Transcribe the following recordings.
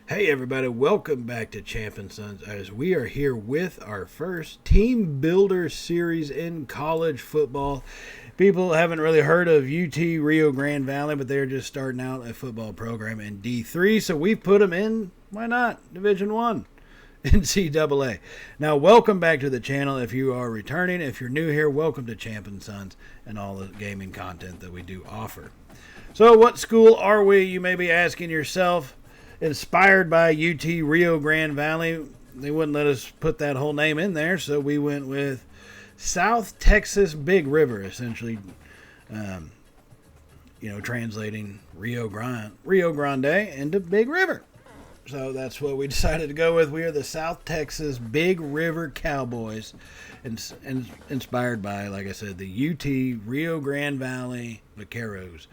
Hey everybody, welcome back to Champ and Sons as we are here with our first team builder series in college football. People haven't really heard of UT Rio Grande Valley, but they're just starting out a football program in D3, so we put them in, why not, Division 1, NCAA. Now, welcome back to the channel if you are returning. If you're new here, welcome to Champ and Sons and all the gaming content that we do offer. So what school are we, you may be asking yourself? Inspired by UT Rio Grande Valley. They wouldn't let us put that whole name in there, so we went with South Texas Big River, essentially, translating Rio Grande into Big River. So that's what we decided to go with. We are the South Texas Big River Cowboys, and inspired by, like I said, the UT Rio Grande Valley Vaqueros.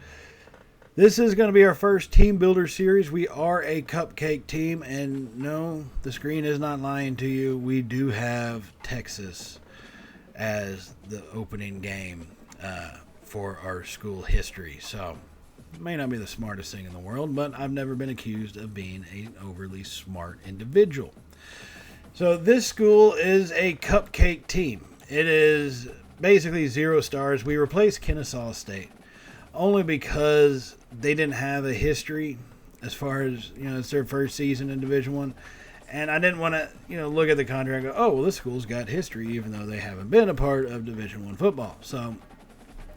This is going to be our first team builder series. We are a cupcake team, and no, the screen is not lying to you. We do have Texas as the opening game for our school history. So, it may not be the smartest thing in the world, but I've never been accused of being an overly smart individual. So, this school is a cupcake team. It is basically 0 stars. We replaced Kennesaw State only because they didn't have a history as far as, it's their first season in Division I. And I didn't want to, look at the contract and go, oh, well, this school's got history, even though they haven't been a part of Division I football. So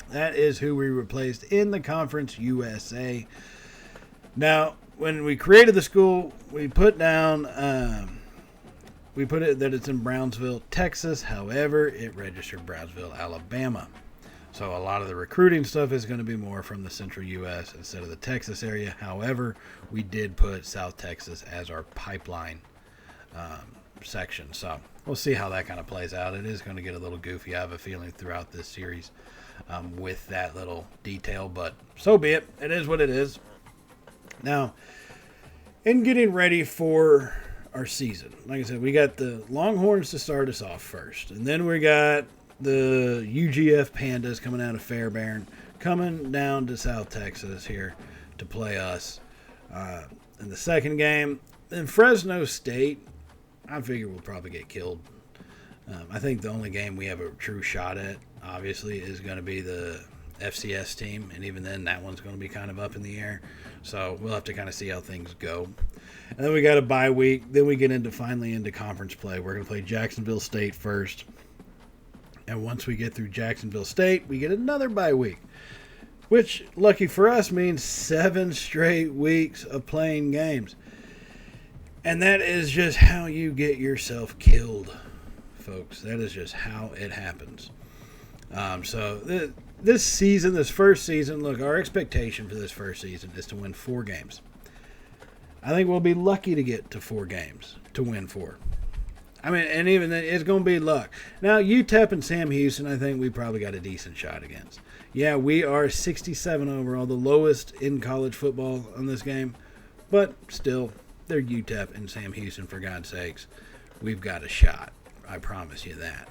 that is who we replaced in the Conference USA. Now, when we created the school, we put down, we put it that it's in Brownsville, Texas. However, it registered Brownsville, Alabama. So a lot of the recruiting stuff is going to be more from the central U.S. instead of the Texas area. However, we did put South Texas as our pipeline section. So we'll see how that kind of plays out. It is going to get a little goofy, I have a feeling, throughout this series with that little detail. But so be it. It is what it is. Now, in getting ready for our season, like I said, we got the Longhorns to start us off first. And then we got the UGF Pandas coming out of Fairbairn, coming down to South Texas here to play us in the second game. In Fresno State, I figure we'll probably get killed. I think the only game we have a true shot at, obviously, is going to be the FCS team, and even then, that one's going to be kind of up in the air. So we'll have to kind of see how things go. And then we got a bye week. Then we get finally into conference play. We're going to play Jacksonville State first. And once we get through Jacksonville State, we get another bye week, which, lucky for us, means 7 straight weeks of playing games. And that is just how you get yourself killed, folks. That is just how it happens. So this season, this first season, look, our expectation for this first season is to win 4 games. I think we'll be lucky to get to 4 games to win 4. I mean, and even then, it's going to be luck. Now, UTEP and Sam Houston, I think we probably got a decent shot against. Yeah, we are 67 overall, the lowest in college football on this game. But still, they're UTEP and Sam Houston, for God's sakes. We've got a shot. I promise you that.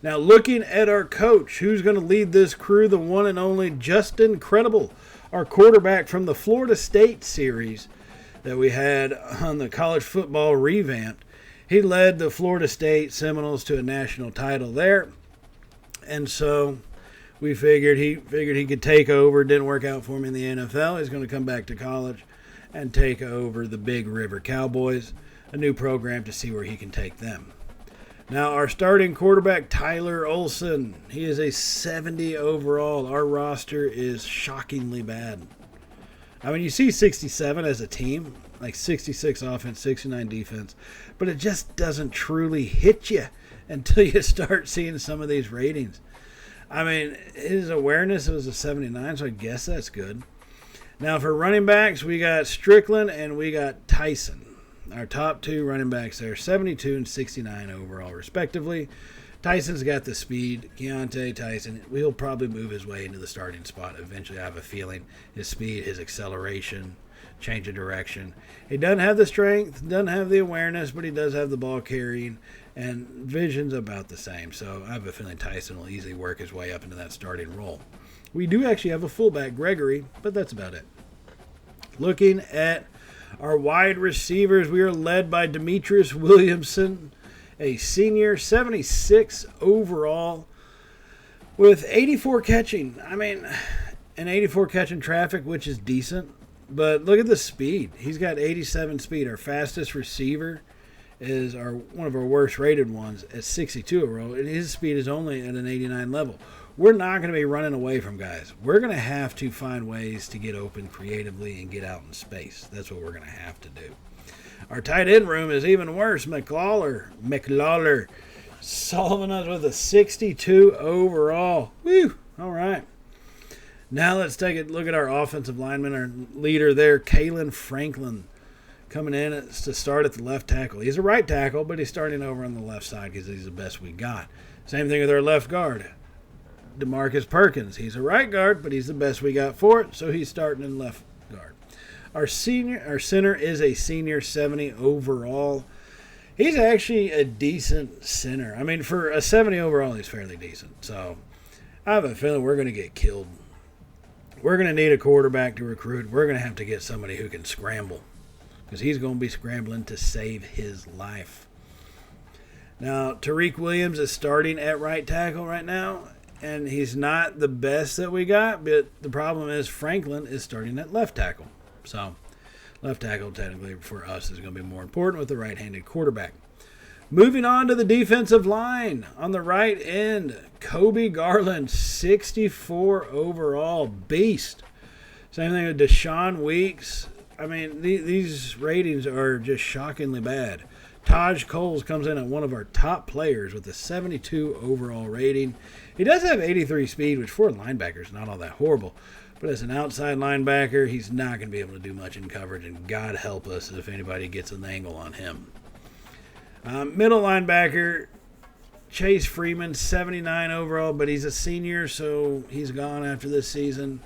Now, looking at our coach, who's going to lead this crew, the one and only Justin Credible, our quarterback from the Florida State series that we had on the college football revamped. He led the Florida State Seminoles to a national title there. And so we figured he could take over. Didn't work out for him in the NFL. He's going to come back to college and take over the Big River Cowboys, a new program to see where he can take them. Now, our starting quarterback, Tyler Olson, he is a 70 overall. Our roster is shockingly bad. I mean, you see 67 as a team, like 66 offense, 69 defense, but it just doesn't truly hit you until you start seeing some of these ratings. I mean, his awareness was a 79, so I guess that's good. Now, for running backs, we got Strickland and we got Tyson. Our top 2 running backs there, 72 and 69 overall, respectively. Tyson's got the speed. Keontae Tyson, he'll probably move his way into the starting spot eventually. I have a feeling his speed, his acceleration, change of direction. He doesn't have the strength, doesn't have the awareness, but he does have the ball carrying, and vision's about the same. So I have a feeling Tyson will easily work his way up into that starting role. We do actually have a fullback, Gregory, but that's about it. Looking at Our wide receivers, we are led by Demetrius Williamson, a senior, 76 overall, with 84 catching. I mean, an 84 catching traffic, which is decent. But look at the speed. He's got 87 speed. Our fastest receiver is one of our worst rated ones at 62 overall, and his speed is only at an 89 level. We're not going to be running away from guys. We're going to have to find ways to get open creatively and get out in space. That's what we're going to have to do. Our tight end room is even worse. McLawler, solving us with a 62 overall. Woo! All right. Now let's take a look at our offensive lineman, our leader there, Kalen Franklin, coming in to start at the left tackle. He's a right tackle, but he's starting over on the left side because he's the best we got. Same thing with our left guard, DeMarcus Perkins. He's a right guard, but he's the best we got for it, so he's starting in left guard. Our center is a senior, 70 overall. He's actually a decent center. I mean, for a 70 overall, he's fairly decent. So I have a feeling we're going to get killed. We're going to need a quarterback to recruit. We're going to have to get somebody who can scramble because he's going to be scrambling to save his life. Now, Tariq Williams is starting at right tackle right now, and he's not the best that we got, but the problem is Franklin is starting at left tackle. So left tackle technically for us is going to be more important with the right-handed quarterback. Moving on to the defensive line. On the right end, Kobe Garland, 64 overall, beast. Same thing with Deshaun Weeks. I mean, these ratings are just shockingly bad. Taj Coles comes in at one of our top players with a 72 overall rating. He does have 83 speed, which for a linebacker is not all that horrible. But as an outside linebacker, he's not going to be able to do much in coverage, and God help us if anybody gets an angle on him. Middle linebacker, Chase Freeman, 79 overall, but he's a senior, so he's gone after this season.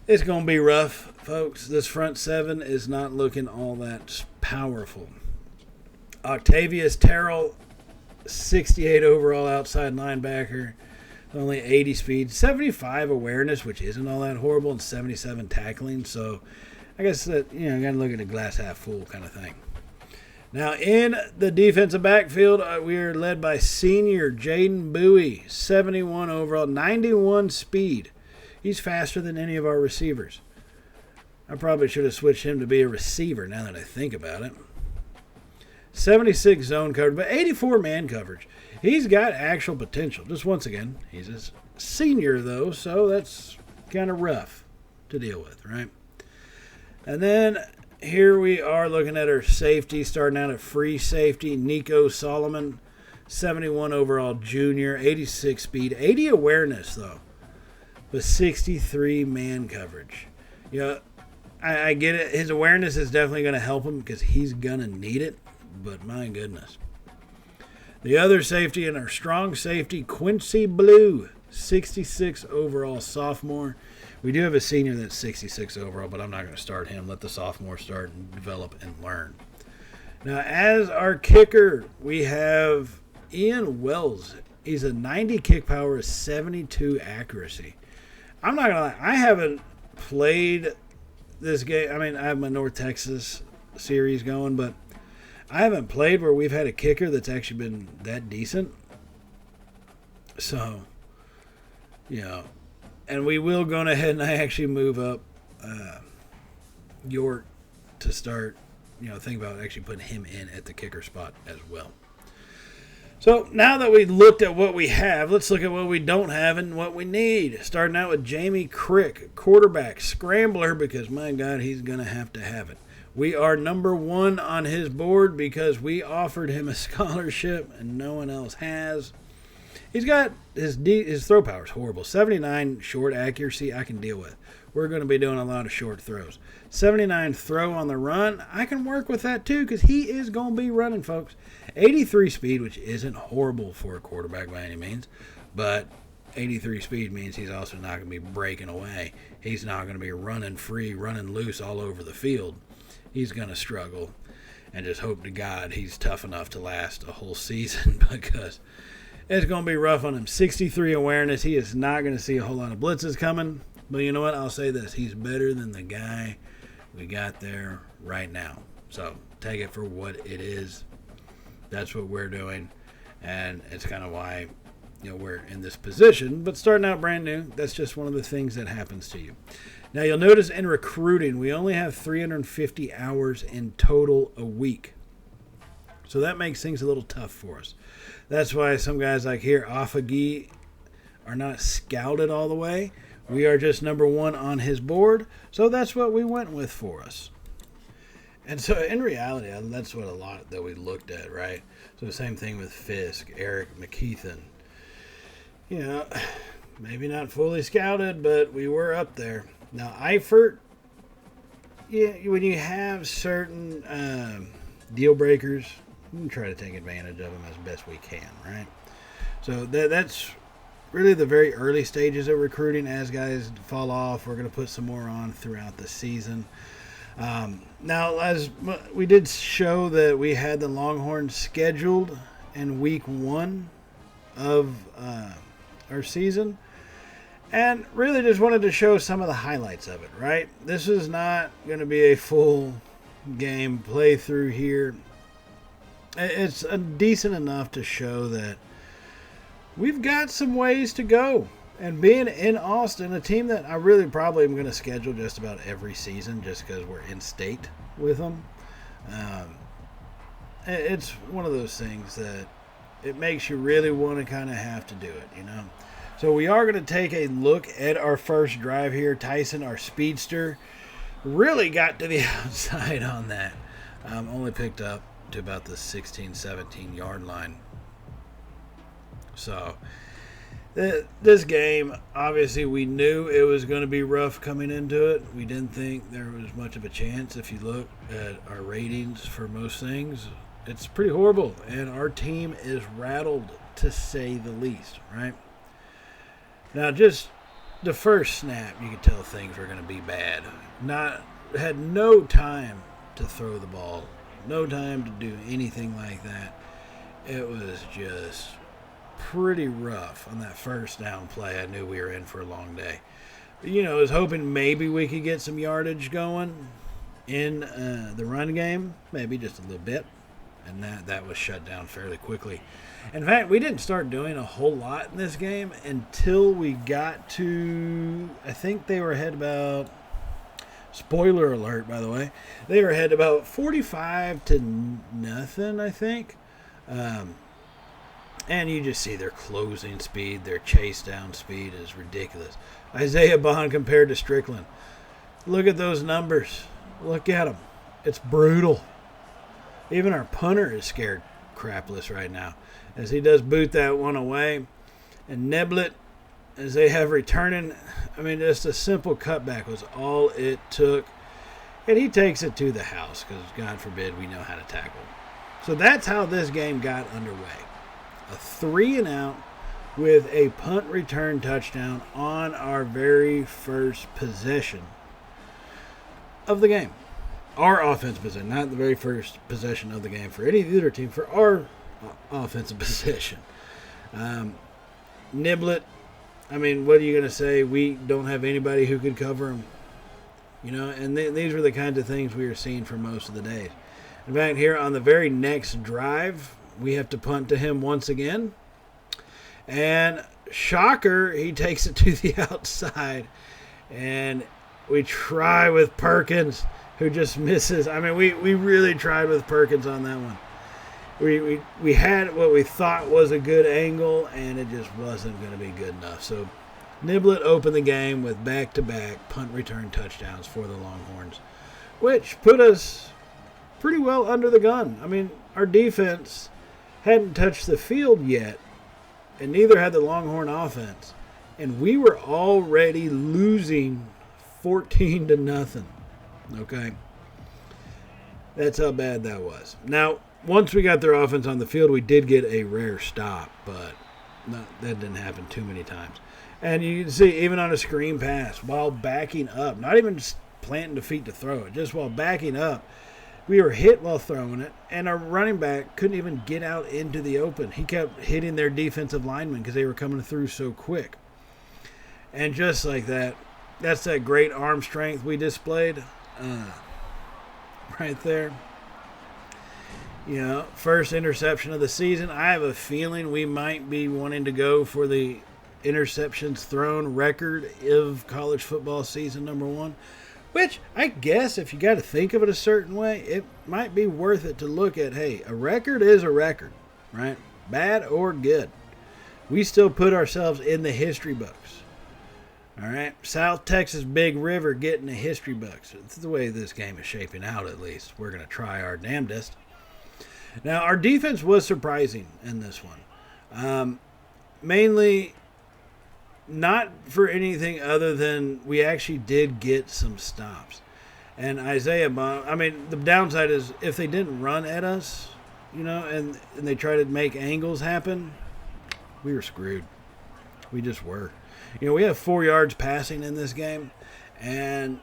It's going to be rough, folks. This front seven is not looking all that powerful. Octavius Terrell, 68 overall outside linebacker, only 80 speed, 75 awareness, which isn't all that horrible, and 77 tackling. So I guess that, got to look at a glass half full kind of thing. Now, in the defensive backfield, we are led by senior Jaden Bowie, 71 overall, 91 speed. He's faster than any of our receivers. I probably should have switched him to be a receiver now that I think about it. 76 zone coverage, but 84 man coverage. He's got actual potential. Just once again, he's a senior, though, so that's kind of rough to deal with, right? And then here we are looking at our safety, starting out at free safety, Nico Solomon, 71 overall junior, 86 speed, 80 awareness, though, but 63 man coverage. I get it. His awareness is definitely going to help him because he's going to need it, but my goodness. The other safety in our strong safety, Quincy Blue, 66 overall sophomore. We do have a senior that's 66 overall, but I'm not going to start him. Let the sophomore start and develop and learn. Now, as our kicker, we have Ian Wells. He's a 90 kick power, 72 accuracy. I'm not going to lie. I haven't played this game. I mean, I have my North Texas series going, but I haven't played where we've had a kicker that's actually been that decent. So, and we will go ahead and I actually move up York to start, think about actually putting him in at the kicker spot as well. So now that we looked at what we have, let's look at what we don't have and what we need. Starting out with Jamie Crick, quarterback, scrambler, because my God, he's going to have it. We are number one on his board because we offered him a scholarship and no one else has. He's got his throw power is horrible. 79 short accuracy I can deal with. We're going to be doing a lot of short throws. 79 throw on the run, I can work with that too because he is going to be running, folks. 83 speed, which isn't horrible for a quarterback by any means, but 83 speed means he's also not going to be breaking away. He's not going to be running free, running loose all over the field. He's going to struggle and just hope to God he's tough enough to last a whole season because it's going to be rough on him. 63 awareness. He is not going to see a whole lot of blitzes coming. But you know what? I'll say this. He's better than the guy we got there right now. So take it for what it is. That's what we're doing, and it's kind of why we're in this position. But starting out brand new, that's just one of the things that happens to you. Now you'll notice in recruiting, we only have 350 hours in total a week. So that makes things a little tough for us. That's why some guys like here, Afagi, are not scouted all the way. We are just number one on his board. So that's what we went with for us. And so in reality, that's what a lot that we looked at, right? So the same thing with Fisk, Eric, McKeithen. Maybe not fully scouted, but we were up there. Now, Eifert, when you have certain deal breakers, we can try to take advantage of them as best we can, right? So that's really the very early stages of recruiting. As guys fall off, we're going to put some more on throughout the season. Now, as we did show that we had the Longhorns scheduled in week 1 of our season, and really just wanted to show some of the highlights of it, right? This is not going to be a full game playthrough here. It's decent enough to show that we've got some ways to go. And being in Austin, a team that I really probably am going to schedule just about every season just because we're in state with them. It's one of those things that it makes you really want to kind of have to do it, So we are going to take a look at our first drive here. Tyson, our speedster, really got to the outside on that. Only picked up to about the 16, 17 yard line. So this game, obviously, we knew it was going to be rough coming into it. We didn't think there was much of a chance. If you look at our ratings for most things, it's pretty horrible. And our team is rattled, to say the least, right? Now, just the first snap, you could tell things were going to be bad. Had no time to throw the ball, no time to do anything like that. It was just pretty rough on that first down play. I knew we were in for a long day. I was hoping maybe we could get some yardage going in the run game, maybe just a little bit, and that was shut down fairly quickly. In fact, we didn't start doing a whole lot in this game until we got to, I think they were ahead about, spoiler alert, by the way, they were ahead about 45-0, I think. And you just see their closing speed, their chase down speed is ridiculous. Isaiah Bond compared to Strickland. Look at those numbers. Look at them. It's brutal. Even our punter is scared crapless right now as he does boot that one away. And Neblet, as they have returning, just a simple cutback was all it took. And he takes it to the house because, God forbid, we know how to tackle. So that's how this game got underway. A 3-and-out with a punt return touchdown on our very first possession of the game. Our offensive possession, not the very first possession of the game for any of the other team, for our offensive possession. Niblet, what are you going to say? We don't have anybody who could cover him. And these were the kinds of things we were seeing for most of the days. In fact, here on the very next drive, we have to punt to him once again. And shocker, he takes it to the outside. And we try with Perkins, who just misses. We really tried with Perkins on that one. We had what we thought was a good angle, and it just wasn't going to be good enough. So Niblet opened the game with back-to-back punt return touchdowns for the Longhorns, which put us pretty well under the gun. Our defense hadn't touched the field yet, and neither had the Longhorn offense. And we were already losing 14-0. Okay? That's how bad that was. Now, once we got their offense on the field, we did get a rare stop, but that didn't happen too many times. And you can see, even on a screen pass, while backing up, not even just planting the feet to throw it, just while backing up, we were hit while throwing it, and our running back couldn't even get out into the open. He kept hitting their defensive linemen because they were coming through so quick. And just like that, that's that great arm strength we displayed. right there. First interception of the season. I have a feeling we might be wanting to go for the interceptions thrown record of college football season number 1, which I guess if you got to think of it a certain way, it might be worth it to look at, hey, a record is a record, right? Bad or good. We still put ourselves in the history books. All right, South Texas Big River getting the history books. It's the way this game is shaping out, at least. We're going to try our damnedest. Now, our defense was surprising in this one. Mainly not for anything other than we actually did get some stops. And Isaiah Bond, the downside is if they didn't run at us, and they tried to make angles happen, we were screwed. We just were. We have 4 yards passing in this game, and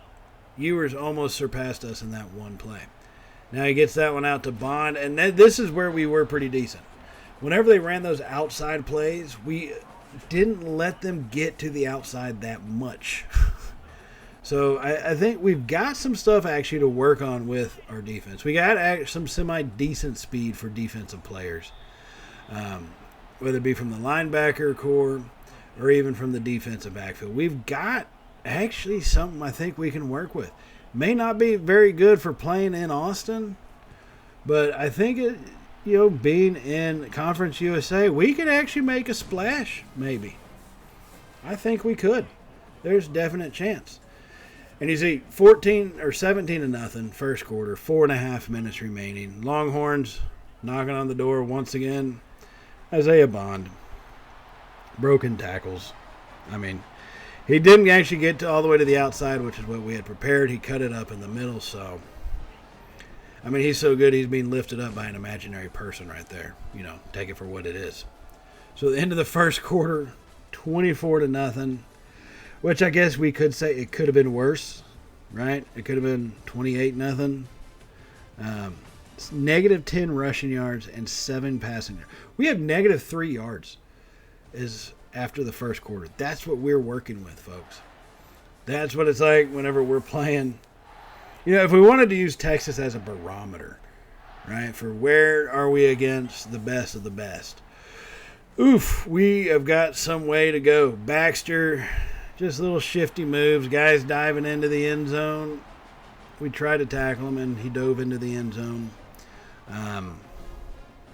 Ewers almost surpassed us in that one play. Now he gets that one out to Bond, and this is where we were pretty decent. Whenever they ran those outside plays, we didn't let them get to the outside that much. So I think we've got some stuff actually to work on with our defense. We got some semi-decent speed for defensive players, whether it be from the linebacker core or even from the defensive backfield. We've got actually something I think we can work with. May not be very good for playing in Austin, but I think being in Conference USA, we could actually make a splash, maybe. I think we could. There's a definite chance. And you see, 17-0, first quarter, 4.5 minutes remaining. Longhorns knocking on the door once again. Isaiah Bond. Broken tackles. He didn't actually get all the way to the outside, which is what we had prepared. He cut it up in the middle, so he's so good he's being lifted up by an imaginary person right there. Take it for what it is. So at the end of the first quarter, 24-0, which I guess we could say it could have been worse, right? It could have been 28-0. Negative 10 rushing yards and 7 passing yards. We have negative 3 yards is after the first quarter. That's what we're working with, folks. That's what it's like whenever we're playing. If we wanted to use Texas as a barometer, right, for where are we against the best of the best. Oof, we have got some way to go. Baxter, just little shifty moves. Guys diving into the end zone. We tried to tackle him, and he dove into the end zone.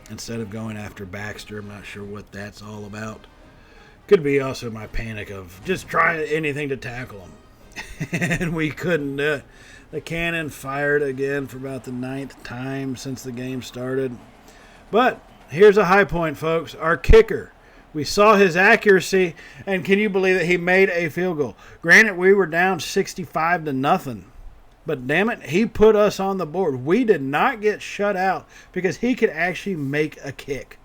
Instead of going after Baxter, I'm not sure what that's all about. Could be also my panic of just trying anything to tackle him. And we couldn't do it. The cannon fired again for about the 9th time since the game started. But here's a high point, folks. Our kicker. We saw his accuracy, and can you believe that he made a field goal? Granted, we were down 65-0. But damn it, he put us on the board. We did not get shut out because he could actually make a kick.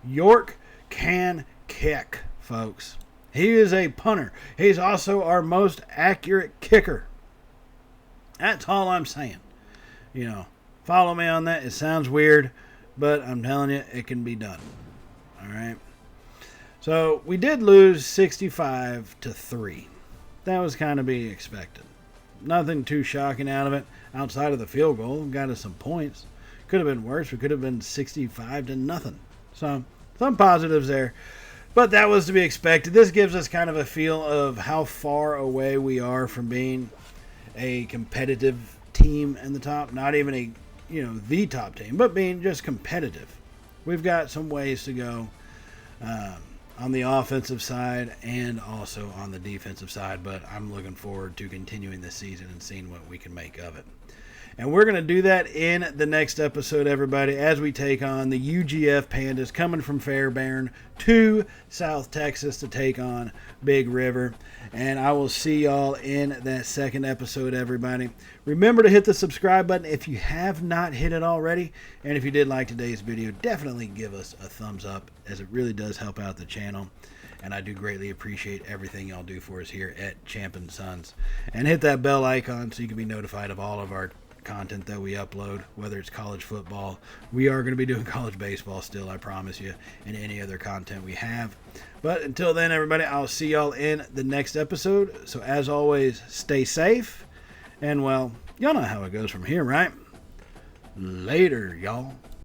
York can kick, folks. He is a punter. He's also our most accurate kicker. That's all I'm saying. Follow me on that. It sounds weird, but I'm telling you, it can be done. All right. So we did lose 65-3. That was kind of be expected. Nothing too shocking out of it. Outside of the field goal, got us some points. Could have been worse. We could have been 65-0. So some positives there. But that was to be expected. This gives us kind of a feel of how far away we are from being a competitive team in the top. Not even the top team, but being just competitive. We've got some ways to go on the offensive side and also on the defensive side, but I'm looking forward to continuing this season and seeing what we can make of it. And we're going to do that in the next episode, everybody, as we take on the UGF Pandas coming from Fairbairn to South Texas to take on Big River. And I will see y'all in that second episode, everybody. Remember to hit the subscribe button if you have not hit it already. And if you did like today's video, definitely give us a thumbs up, as it really does help out the channel. And I do greatly appreciate everything y'all do for us here at Champ and Sons. And hit that bell icon so you can be notified of all of our content that we upload, whether it's college football. We are going to be doing college baseball still, I promise you, and any other content we have. But until then, everybody, I'll see y'all in the next episode. So as always, stay safe and, well, Y'all know how it goes from here, right? Later, y'all.